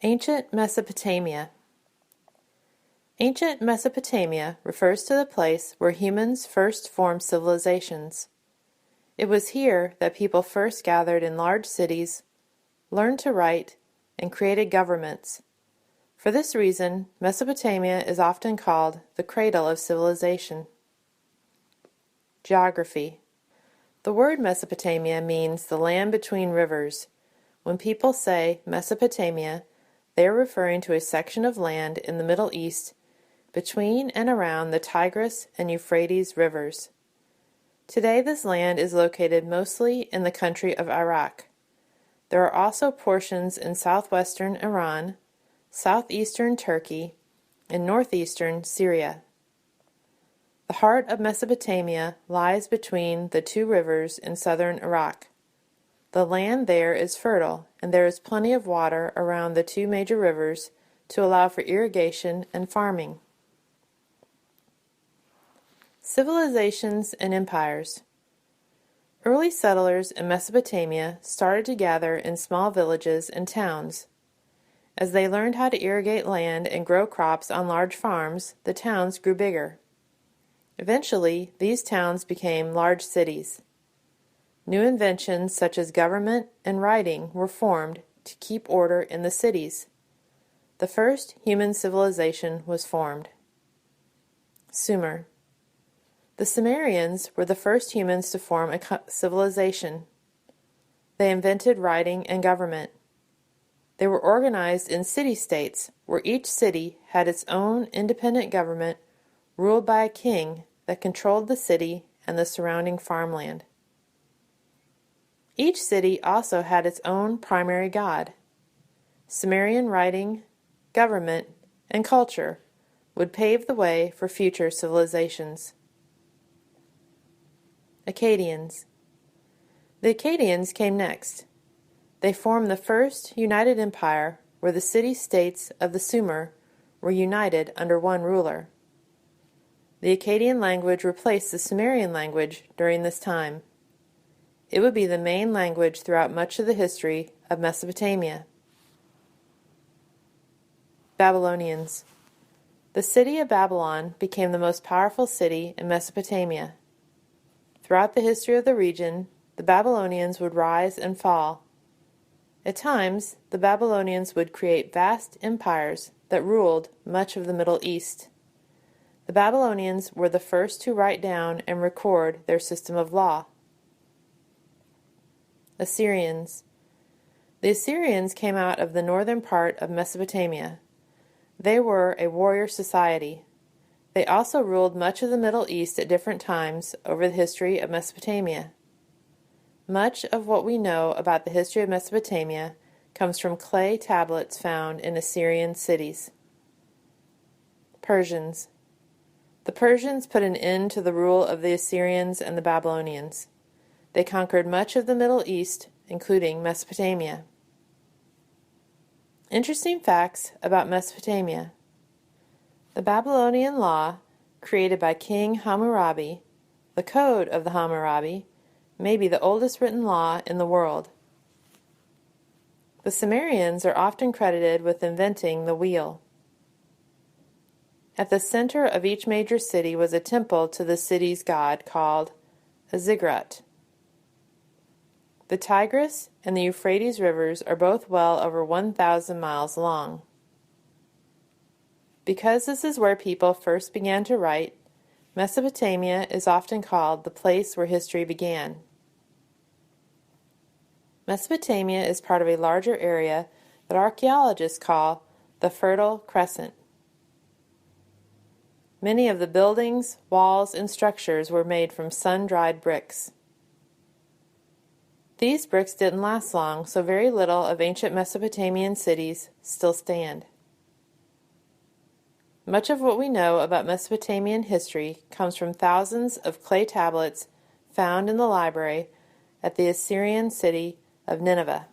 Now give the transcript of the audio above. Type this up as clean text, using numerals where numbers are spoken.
Ancient Mesopotamia. Ancient Mesopotamia refers to the place where humans first formed civilizations. It was here that people first gathered in large cities, learned to write, and created governments. For this reason, Mesopotamia is often called the cradle of civilization. Geography. The word Mesopotamia means the land between rivers. When people say Mesopotamia, they are referring to a section of land in the Middle East between and around the Tigris and Euphrates rivers. Today this land is located mostly in the country of Iraq. There are also portions in southwestern Iran, southeastern Turkey, and northeastern Syria. The heart of Mesopotamia lies between the two rivers in southern Iraq. The land there is fertile, and there is plenty of water around the two major rivers to allow for irrigation and farming. Civilizations and empires. Early settlers in Mesopotamia started to gather in small villages and towns. As they learned how to irrigate land and grow crops on large farms, the towns grew bigger. Eventually, these towns became large cities. New inventions such as government and writing were formed to keep order in the cities. The first human civilization was formed. Sumer. The Sumerians were the first humans to form a civilization. They invented writing and government. They were organized in city-states, where each city had its own independent government ruled by a king that controlled the city and the surrounding farmland. Each city also had its own primary god. Sumerian writing, government, and culture would pave the way for future civilizations. Akkadians. The Akkadians came next. They formed the first united empire where the city-states of the Sumer were united under one ruler. The Akkadian language replaced the Sumerian language during this time. It would be the main language throughout much of the history of Mesopotamia. Babylonians. The city of Babylon became the most powerful city in Mesopotamia. Throughout the history of the region, the Babylonians would rise and fall. At times, the Babylonians would create vast empires that ruled much of the Middle East. The Babylonians were the first to write down and record their system of law. Assyrians. The Assyrians came out of the northern part of Mesopotamia. They were a warrior society. They also ruled much of the Middle East at different times over the history of Mesopotamia. Much of what we know about the history of Mesopotamia comes from clay tablets found in Assyrian cities. Persians. The Persians put an end to the rule of the Assyrians and the Babylonians. They conquered much of the Middle East, including Mesopotamia. Interesting facts about Mesopotamia. The Babylonian law, created by King Hammurabi, the Code of the Hammurabi, may be the oldest written law in the world. The Sumerians are often credited with inventing the wheel. At the center of each major city was a temple to the city's god called a ziggurat. The Tigris and the Euphrates rivers are both well over 1,000 miles long. Because this is where people first began to write, Mesopotamia is often called the place where history began. Mesopotamia is part of a larger area that archaeologists call the Fertile Crescent. Many of the buildings, walls, and structures were made from sun-dried bricks. These bricks didn't last long, so very little of ancient Mesopotamian cities still stand. Much of what we know about Mesopotamian history comes from thousands of clay tablets found in the library at the Assyrian city of Nineveh.